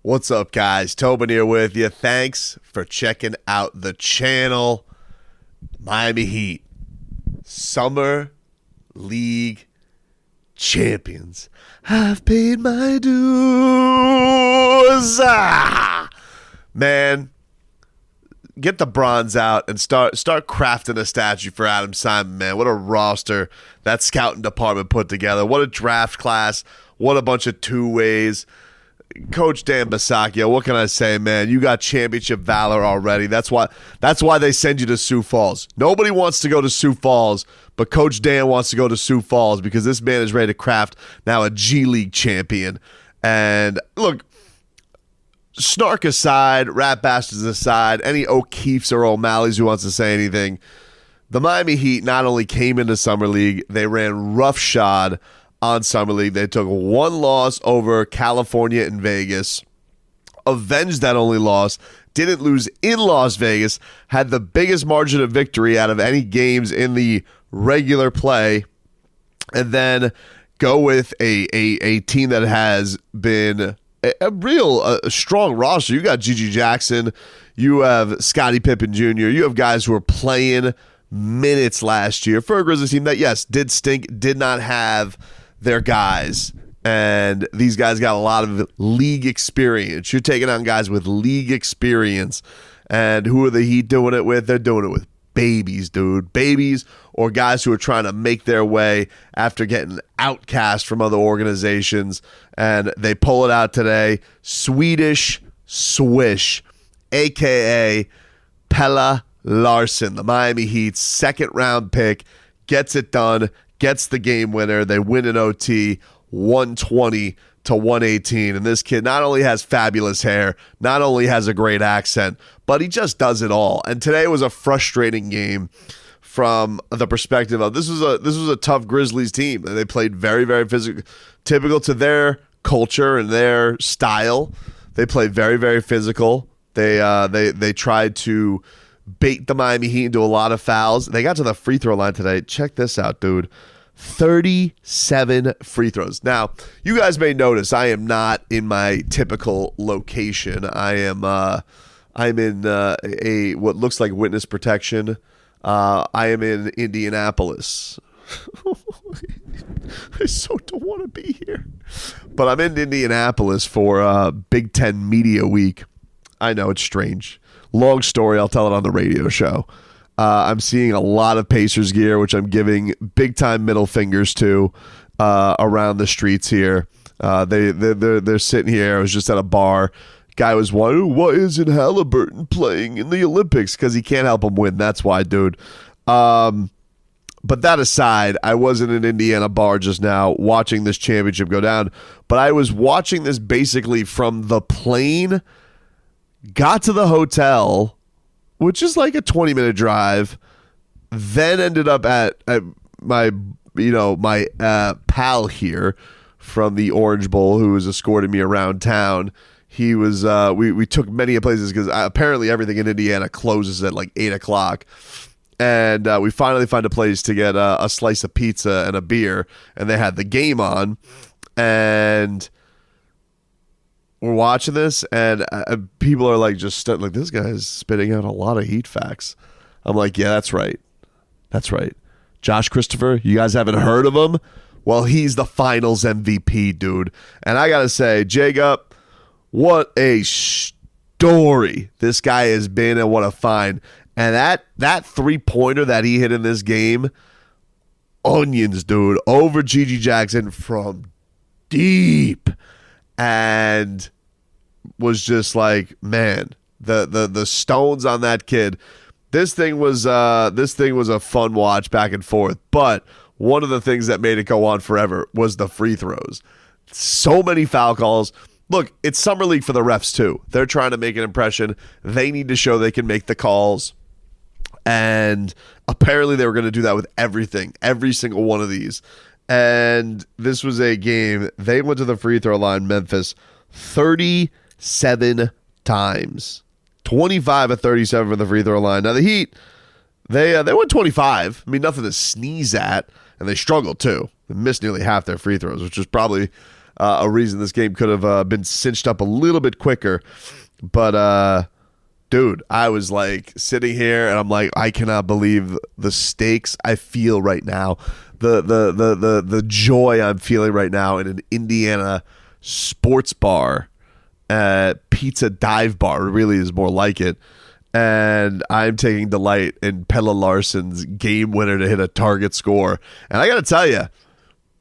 What's up, guys? Tobin here with you. Thanks for checking out the channel. Miami Heat, Summer League champions. I've paid my dues. Man, get the bronze out and start crafting a statue for Adam Simon, man. What a roster that scouting department put together. What a draft class. What a bunch of two-ways. Coach Dan Bisaccia, what can I say, man? You got championship valor already. That's why they send you to Sioux Falls. Nobody wants to go to Sioux Falls, but Coach Dan wants to go to Sioux Falls because this man is ready to craft now a G League champion. And look, snark aside, rat bastards aside, any O'Keefes or O'Malleys who wants to say anything, the Miami Heat not only came into Summer League, they ran roughshod on Summer League. They took one loss over California and Vegas, avenged that only loss, didn't lose in Las Vegas, had the biggest margin of victory out of any games in the regular play, and then go with a team that has been a strong roster. You got Gigi Jackson, you have Scottie Pippen Jr., you have guys who are playing minutes last year for a Grizzlies team that, yes, did stink, did not have their guys, and these guys got a lot of league experience. You're taking on guys with league experience, and who are the Heat doing it with? They're doing it with babies, dude. Babies or guys who are trying to make their way after getting outcast from other organizations, and they pull it out today. Swedish Swish, a.k.a. Pelle Larsson, the Miami Heat's second-round pick, gets it done, gets the game winner. They win in OT 120-118. And this kid not only has fabulous hair, not only has a great accent, but he just does it all. And today was a frustrating game from the perspective of this was a tough Grizzlies team. They played very, very physical, typical to their culture and their style. They played very, very physical. They tried to bait the Miami Heat into a lot of fouls. They got to the free throw line today. Check this out, dude. 37 free throws. Now, you guys may notice I am not in my typical location. I'm in a what looks like witness protection. I am in Indianapolis. I so don't want to be here. But I'm in Indianapolis for Big Ten Media Week. I know, it's strange. Long story, I'll tell it on the radio show. I'm seeing a lot of Pacers gear, which I'm giving big-time middle fingers to around the streets here. They're sitting here. I was just at a bar. Guy was wondering, why isn't Halliburton playing in the Olympics? Because he can't help him win. That's why, dude. But that aside, I wasn't in an Indiana bar just now watching this championship go down. But I was watching this basically from the plane, got to the hotel, which is like a 20-minute drive, then ended up at my pal here from the Orange Bowl who was escorting me around town. He was we took many places because apparently everything in Indiana closes at like 8 o'clock. And we finally find a place to get a slice of pizza and a beer, and they had the game on, and we're watching this, and people are like like, this guy is spitting out a lot of Heat facts. I'm like, yeah, that's right. That's right. Josh Christopher, you guys haven't heard of him? Well, he's the finals MVP, dude. And I got to say, Jacob, what a story this guy has been, and what a find. And that three-pointer that he hit in this game, onions, dude, over Gigi Jackson from deep. And was just like, man, the stones on that kid. This thing was a fun watch back and forth. But one of the things that made it go on forever was the free throws. So many foul calls. Look, it's Summer League for the refs too. They're trying to make an impression. They need to show they can make the calls. And apparently they were going to do that with everything, every single one of these. And this was a game. They went to the free throw line, Memphis, 37 times. 25 of 37 from the free throw line. Now the Heat, they went 25. I mean, nothing to sneeze at. And they struggled too. They missed nearly half their free throws, which was probably a reason this game could have been cinched up a little bit quicker. But dude, I was like sitting here and I'm like, I cannot believe the stakes I feel right now. The joy I'm feeling right now in an Indiana sports bar, pizza dive bar, really is more like it. And I'm taking delight in Pelle Larsson's game winner to hit a target score. And I got to tell you,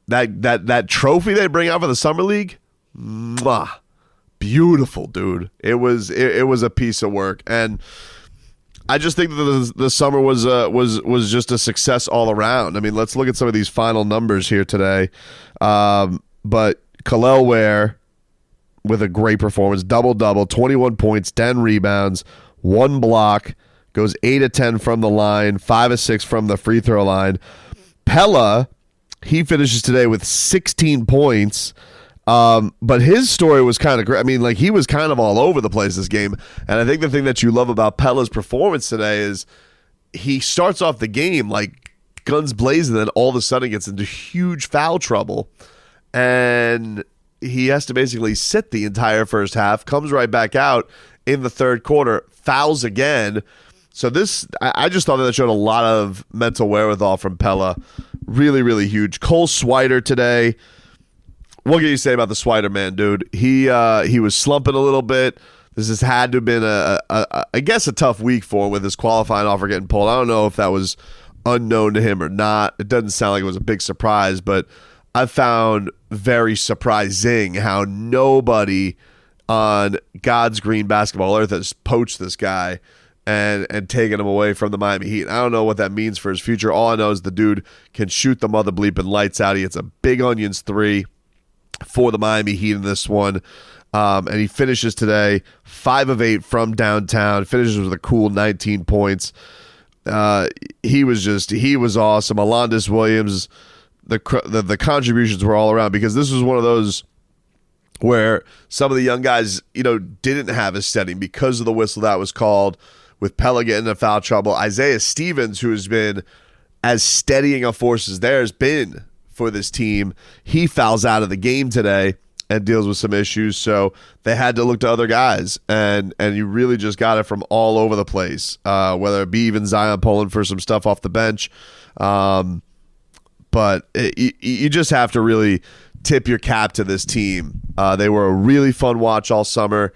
that trophy they bring out for the Summer League, mwah, beautiful, dude. It was a piece of work. And I just think that the summer was just a success all around. I mean, let's look at some of these final numbers here today. But Kel'el Ware with a great performance, double-double, 21 points, 10 rebounds, 1 block, goes 8 of 10 from the line, 5 of 6 from the free throw line. Pelle, he finishes today with 16 points. But his story was kind of great. I mean, like, he was kind of all over the place this game. And I think the thing that you love about Pelle's performance today is he starts off the game like guns blazing, then all of a sudden gets into huge foul trouble. And he has to basically sit the entire first half, comes right back out in the third quarter, fouls again. So I just thought that showed a lot of mental wherewithal from Pelle. Really, really huge. Cole Swider today. What can you say about the Swider man, dude? He was slumping a little bit. This has had to have been I guess a tough week for him with his qualifying offer getting pulled. I don't know if that was unknown to him or not. It doesn't sound like it was a big surprise, but I found very surprising how nobody on God's green basketball earth has poached this guy and taken him away from the Miami Heat. I don't know what that means for his future. All I know is the dude can shoot the mother bleeping lights out. He hits a big onions 3 for the Miami Heat in this one. And he finishes today 5 of 8 from downtown, finishes with a cool 19 points. He was awesome. Alondas Williams, the contributions were all around, because this was one of those where some of the young guys, didn't have a setting because of the whistle that was called, with Pelle getting into foul trouble. Isaiah Stevens, who has been as steadying a force as there has been for this team, he fouls out of the game today and deals with some issues. So they had to look to other guys, and you really just got it from all over the place, whether it be even Zion pulling for some stuff off the bench. But you just have to really tip your cap to this team. They were a really fun watch all summer.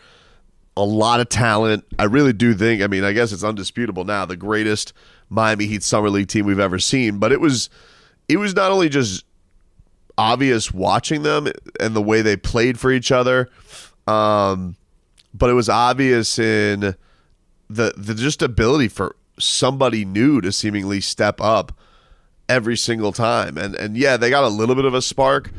A lot of talent. I really do think, I guess it's undisputable now, the greatest Miami Heat Summer League team we've ever seen. But it was not only just obvious watching them and the way they played for each other, but it was obvious in the just ability for somebody new to seemingly step up every single time. And yeah, they got a little bit of a spark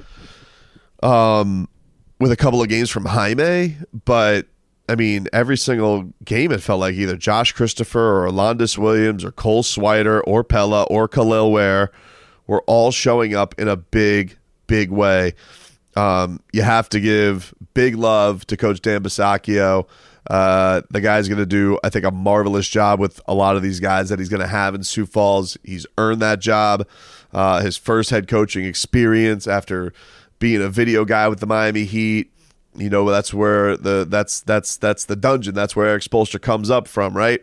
with a couple of games from Jaime, but every single game it felt like either Josh Christopher or Alondas Williams or Cole Swider or Pelle or Kel'el Ware were all showing up in a big way. You have to give big love to Coach Dan Bisacchio. The guy's going to do, I think, a marvelous job with a lot of these guys that he's going to have in Sioux Falls. He's earned that job. His first head coaching experience after being a video guy with the Miami Heat. That's where that's the dungeon. That's where Eric Spoelstra comes up from, right?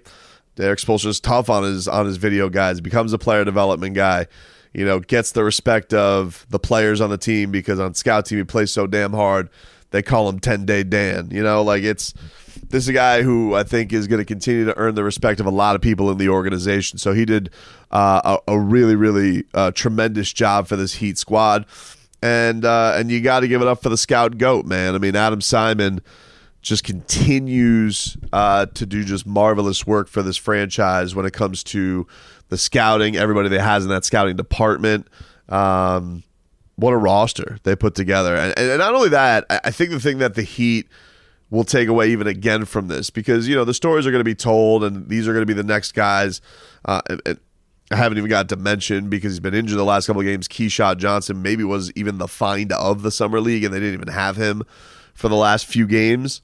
Eric Spoelstra's tough on his video guys. Becomes a player development guy. Gets the respect of the players on the team, because on scout team he plays so damn hard. They call him 10-Day Dan. This is a guy who I think is going to continue to earn the respect of a lot of people in the organization. So he did a really, really tremendous job for this Heat squad. And you got to give it up for the scout GOAT, man. Adam Simon just continues to do just marvelous work for this franchise when it comes to the scouting, everybody that has in that scouting department. What a roster they put together. And not only that, I think the thing that the Heat will take away even again from this, because, the stories are going to be told, and these are going to be the next guys. I haven't even got to mention, because he's been injured the last couple of games, Keyshawn Johnson maybe was even the find of the Summer League, and they didn't even have him for the last few games.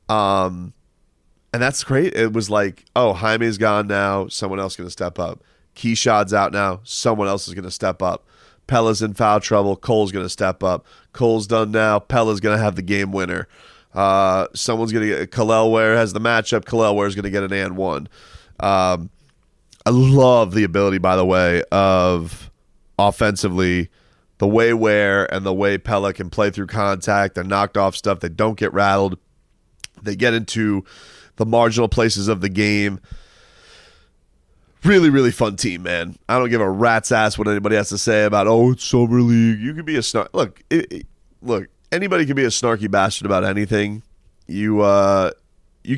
And that's great. It was like, oh, Jaime's gone now, someone else is going to step up. Keyshawn's out now, someone else is going to step up. Pella's in foul trouble. Cole's going to step up. Cole's done now. Pella's going to have the game winner. Someone's going to get Kel'el Ware has the matchup. Kel'el Ware is going to get an and one. I love the ability, by the way, of offensively, the way Ware and the way Pella can play through contact. They're knocked off stuff. They don't get rattled. They get into the marginal places of the game. Really, really fun team, man. I don't give a rat's ass what anybody has to say about, it's Summer League. You can be a look, anybody can be a snarky bastard about anything. You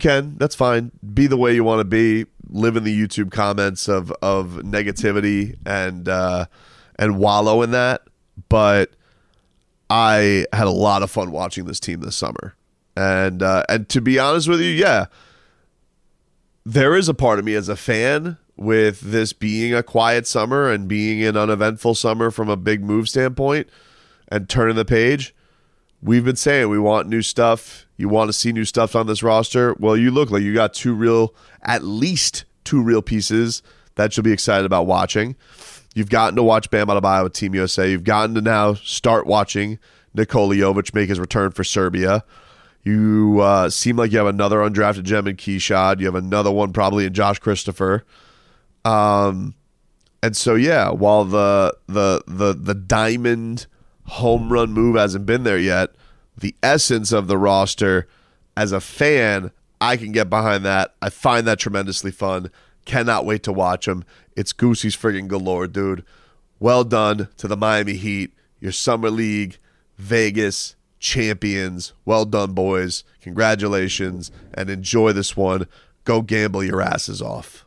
can. That's fine. Be the way you want to be. Live in the YouTube comments of negativity and wallow in that. But I had a lot of fun watching this team this summer. And to be honest with you, yeah, there is a part of me as a fan with this being a quiet summer and being an uneventful summer from a big move standpoint and turning the page. We've been saying we want new stuff. You want to see new stuff on this roster. Well, you look like you got at least two real pieces that you'll be excited about watching. You've gotten to watch Bam Adebayo with Team USA. You've gotten to now start watching Nikola Jovic make his return for Serbia. You seem like you have another undrafted gem in Keyshawn. You have another one probably in Josh Christopher. And so, yeah, while the diamond home run move hasn't been there yet, the essence of the roster, as a fan, I can get behind that. I find that tremendously fun. Cannot wait to watch them. It's Goosey's friggin' galore, dude. Well done to the Miami Heat, your Summer League, Vegas champions. Well done, boys. Congratulations, and enjoy this one. Go gamble your asses off.